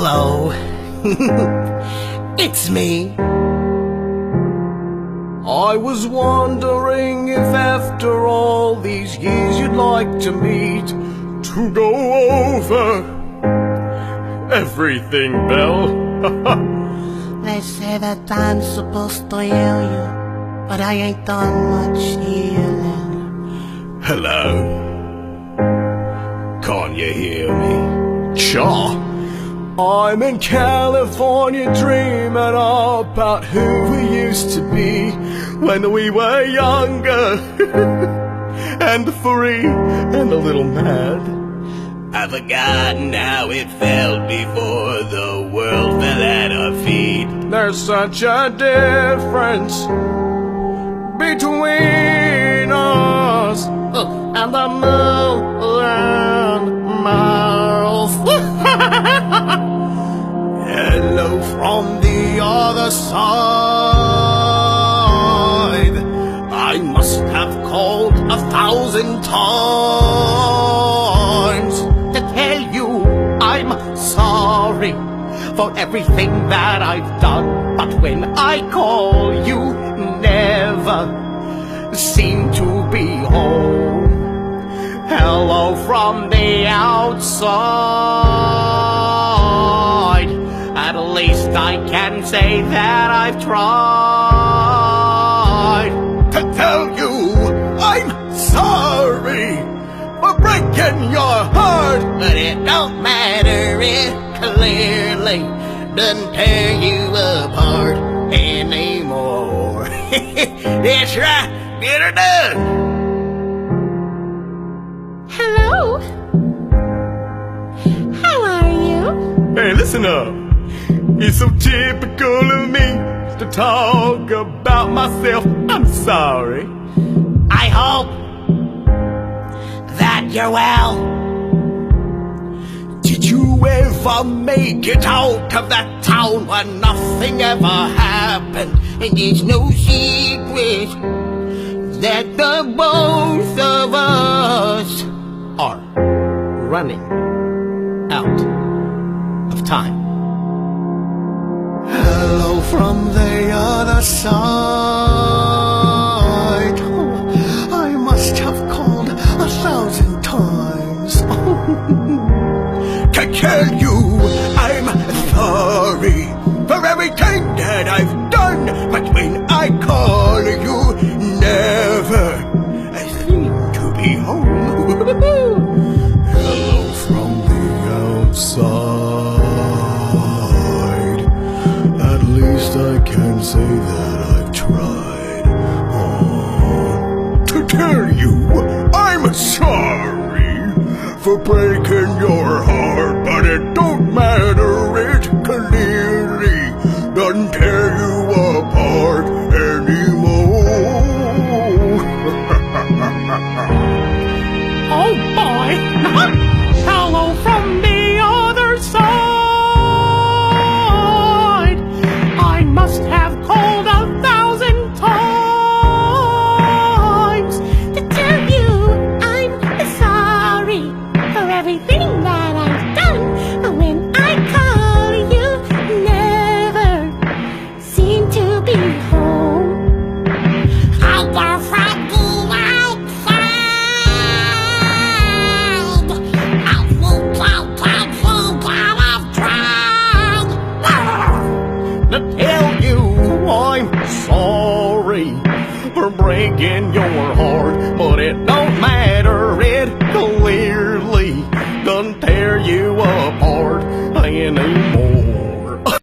Hello. It's me. I was wondering if after all these years you'd like to meet to go over everything, Belle. They say that I'm supposed to heal you, but I ain't done much healing. Hello. Can't you hear me? Sure. I'm in California dreaming about who we used to be when we were younger and free and a little mad. I've forgotten how it felt before the world fell at our feet. There's such a difference between us and the million miles. Hello from the other side. I must have called 1,000 times to tell you I'm sorry for everything that I've done. But when I call, you never seem to be home. Hello from the outside. At least I can say that I've tried to tell you I'm sorry for breaking your heart. But it don't matter, it clearly doesn't tear you apart anymore. That's right, get her done. Hello? How are you? Hey, listen up. It's so typical of me to talk about myself. I'm sorry. I hope that you're well. Did you ever make it out of that town where nothing ever happened? And there's no secret that the both of us are running out of time. Hello from the other side. Oh, I must have called 1,000 times to tell you I'm sorry for everything that I've done. But when I call, you never seem to be home. Hello from the outside. At least I can say that I've tried to tell you I'm sorry for breaking your heart. But it don't matter, it clearly doesn't tear you apart anymore. Oh boy! Hello from the other side. I must have called 1,000 times to tell you I'm sorry for everything that I've done. But when I call, you never seem to be home. Hello from the outside. I will tell you that I've tried To tell you I'm sorry for breaking your heart. But it don't matter,